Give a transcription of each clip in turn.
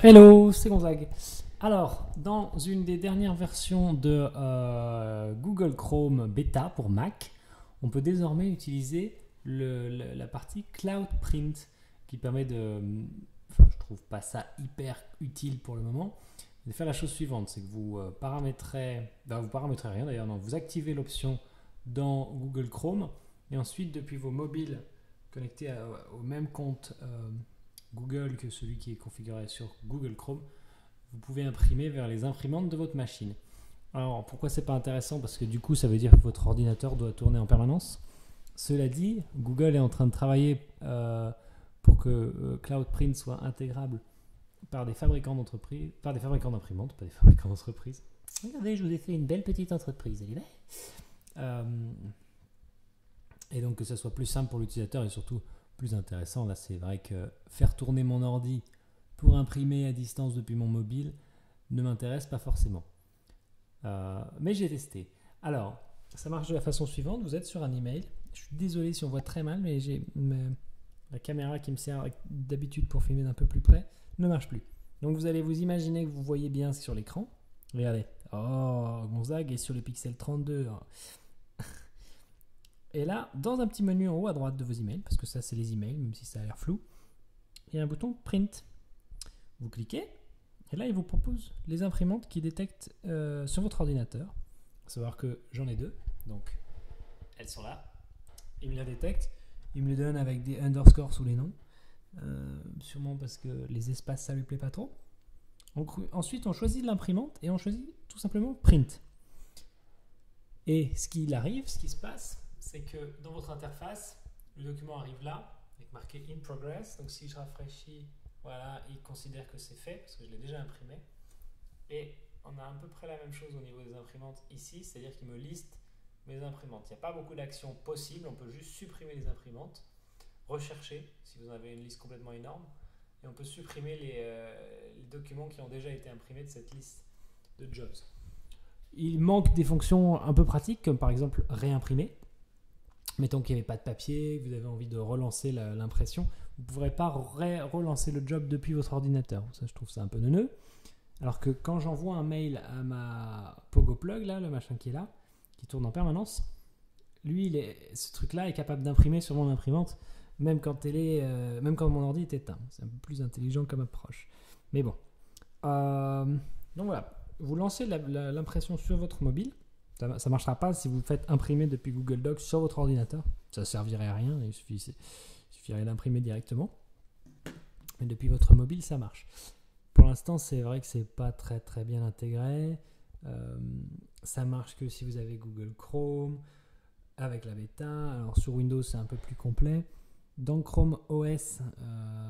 Hello, c'est Gonzague. Alors, dans une des dernières versions de Google Chrome Beta pour Mac, on peut désormais utiliser la partie Cloud Print qui permet de... Enfin, je trouve pas ça hyper utile pour le moment, de faire la chose suivante, c'est que vous paramétrez... vous paramétrez rien d'ailleurs, non, vous activez l'option dans Google Chrome et ensuite depuis vos mobiles connectés au même compte Google que celui qui est configuré sur Google Chrome, vous pouvez imprimer vers les imprimantes de votre machine. Alors pourquoi c'est pas intéressant? Parce que du coup ça veut dire que votre ordinateur doit tourner en permanence. Cela dit, Google est en train de travailler pour que Cloud Print soit intégrable par des fabricants d'entreprises, par des fabricants d'imprimantes, pas des fabricants d'entreprises. Regardez, je vous ai fait une belle petite entreprise, et donc que ça soit plus simple pour l'utilisateur et surtout plus intéressant. Là, c'est vrai que faire tourner mon ordi pour imprimer à distance depuis mon mobile ne m'intéresse pas forcément. Mais j'ai testé. Alors, ça marche de la façon suivante. Vous êtes sur un email. Je suis désolé si on voit très mal, mais j'ai la caméra qui me sert d'habitude pour filmer d'un peu plus près ne marche plus. Donc vous allez vous imaginer que vous voyez bien sur l'écran. Regardez. Oh, Gonzague est sur le Pixel 32. Et là, dans un petit menu en haut à droite de vos emails, parce que ça c'est les emails, même si ça a l'air flou, il y a un bouton Print. Vous cliquez, et là il vous propose les imprimantes qui détectent sur votre ordinateur. Il faut savoir que j'en ai deux, donc elles sont là. Il me les détecte, il me les donne avec des underscores sous les noms, sûrement parce que les espaces ça lui plaît pas trop. Ensuite on choisit l'imprimante et on choisit tout simplement Print. Et ce qui se passe, c'est que dans votre interface, le document arrive là, avec marqué In Progress. Donc si je rafraîchis, voilà, il considère que c'est fait, parce que je l'ai déjà imprimé. Et on a à peu près la même chose au niveau des imprimantes ici, c'est-à-dire qu'il me liste mes imprimantes. Il n'y a pas beaucoup d'actions possibles, on peut juste supprimer les imprimantes, rechercher, si vous avez une liste complètement énorme, et on peut supprimer les documents qui ont déjà été imprimés de cette liste de jobs. Il manque des fonctions un peu pratiques, comme par exemple réimprimer. Mettons qu'il n'y avait pas de papier, que vous avez envie de relancer l'impression, vous ne pourrez pas relancer le job depuis votre ordinateur. Ça, je trouve ça un peu neuneux. Alors que quand j'envoie un mail à ma Pogo Plug, là, le machin qui est là, qui tourne en permanence, lui, ce truc-là est capable d'imprimer sur mon imprimante, même quand mon ordi est éteint. C'est un peu plus intelligent comme approche. Mais bon. Donc voilà. Vous lancez l'impression sur votre mobile. Ça ne marchera pas si vous le faites imprimer depuis Google Docs sur votre ordinateur. Ça ne servirait à rien. Il suffirait d'imprimer directement. Mais depuis votre mobile, ça marche. Pour l'instant, c'est vrai que c'est pas très très bien intégré. Ça marche que si vous avez Google Chrome avec la bêta. Alors sur Windows, c'est un peu plus complet. Dans Chrome OS,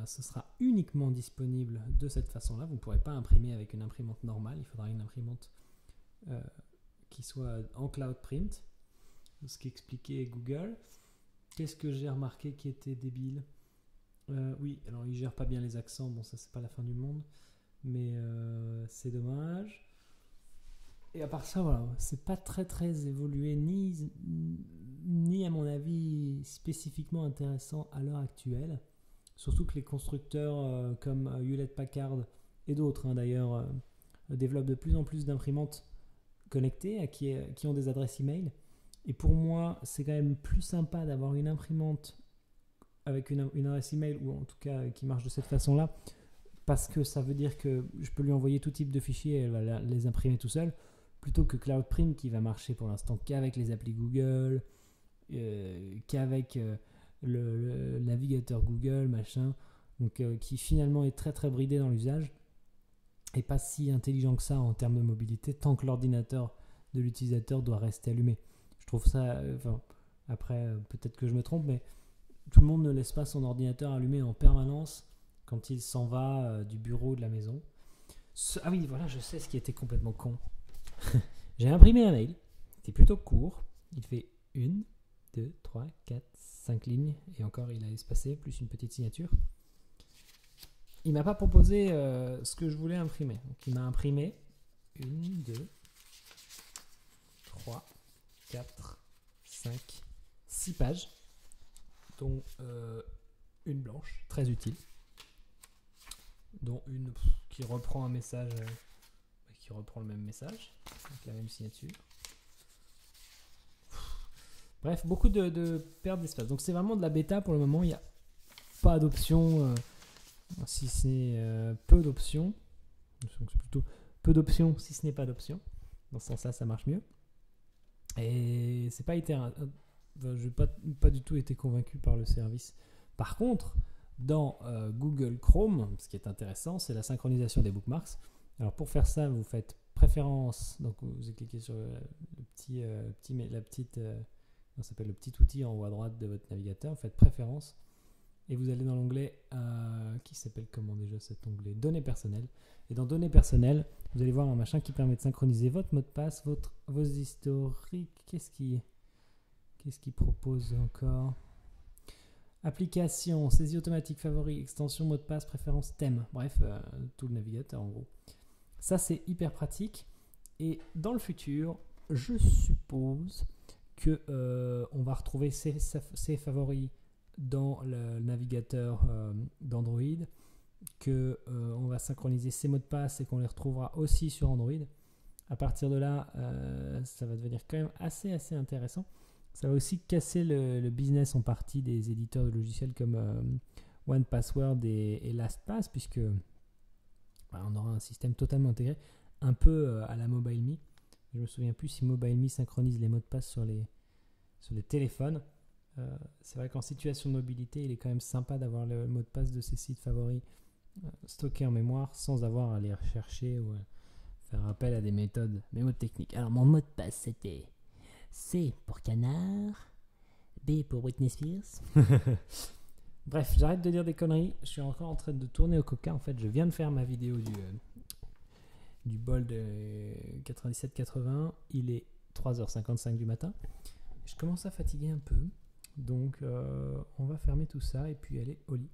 ce sera uniquement disponible de cette façon-là. Vous ne pourrez pas imprimer avec une imprimante normale. Il faudra une imprimante qui soit en Cloud Print. Ce qu'expliquait Google. Qu'est-ce que j'ai remarqué qui était débile? Oui, alors il ne gère pas bien les accents. Bon, ça, c'est pas la fin du monde. Mais c'est dommage. Et à part ça, voilà, c'est pas très très évolué, ni à mon avis spécifiquement intéressant à l'heure actuelle. Surtout que les constructeurs comme Hewlett-Packard et d'autres d'ailleurs développent de plus en plus d'imprimantes connectées qui ont des adresses email. Et pour moi, c'est quand même plus sympa d'avoir une imprimante avec une adresse email, ou en tout cas qui marche de cette façon-là, parce que ça veut dire que je peux lui envoyer tout type de fichiers et elle va les imprimer tout seul, plutôt que Cloud Print qui va marcher pour l'instant qu'avec les applis Google, qu'avec le navigateur Google, machin, donc qui finalement est très très bridé dans l'usage et pas si intelligent que ça en termes de mobilité tant que l'ordinateur de l'utilisateur doit rester allumé. Je trouve ça, après peut-être que je me trompe, mais tout le monde ne laisse pas son ordinateur allumé en permanence quand il s'en va du bureau de la maison. Ah oui, voilà, je sais ce qui était complètement con. J'ai imprimé un mail, c'était plutôt court, il fait 1, 2, 3, 4, 5 lignes, et encore il a espacé, plus une petite signature. Il m'a pas proposé ce que je voulais imprimer. Donc il m'a imprimé 1, 2, 3, 4, 5, 6 pages, dont une blanche, très utile, dont une qui reprend un message, qui reprend le même message, avec la même signature. Bref, beaucoup de perte d'espace. Donc c'est vraiment de la bêta pour le moment. Il n'y a pas d'options, si c'est peu d'options. Donc c'est plutôt peu d'options si ce n'est pas d'options. Dans ce sens-là, ça marche mieux. Et c'est pas été, je n'ai pas du tout été convaincu par le service. Par contre, dans Google Chrome, ce qui est intéressant, c'est la synchronisation des bookmarks. Alors pour faire ça, vous faites préférences. Donc vous cliquez sur le petit ça s'appelle le petit outil en haut à droite de votre navigateur. Vous faites préférences et vous allez dans l'onglet qui s'appelle comment déjà cet onglet données personnelles. Et dans données personnelles, vous allez voir un machin qui permet de synchroniser votre mot de passe, vos historiques. Qu'est-ce qu'il propose encore? Application, saisie automatique, favoris, extension, mot de passe, préférence, thème. Bref, tout le navigateur en gros. Ça c'est hyper pratique. Et dans le futur, je suppose que on va retrouver ces favoris dans le navigateur d'Android, que on va synchroniser ces mots de passe et qu'on les retrouvera aussi sur Android. À partir de là, ça va devenir quand même assez intéressant. Ça va aussi casser le business en partie des éditeurs de logiciels comme OnePassword et LastPass, puisque on aura un système totalement intégré, un peu à la MobileMe. Je me souviens plus si MobileMe synchronise les mots de passe sur les téléphones. C'est vrai qu'en situation de mobilité, il est quand même sympa d'avoir le mot de passe de ses sites favoris stocké en mémoire sans avoir à les rechercher ou faire appel à des méthodes mémotechniques. Alors mon mot de passe c'était C pour canard, B pour Britney Spears. Bref, j'arrête de dire des conneries. Je suis encore en train de tourner au coca. En fait, je viens de faire ma vidéo du bol de 97-80. Il est 3h55 du matin. Je commence à fatiguer un peu. Donc, on va fermer tout ça et puis aller au lit.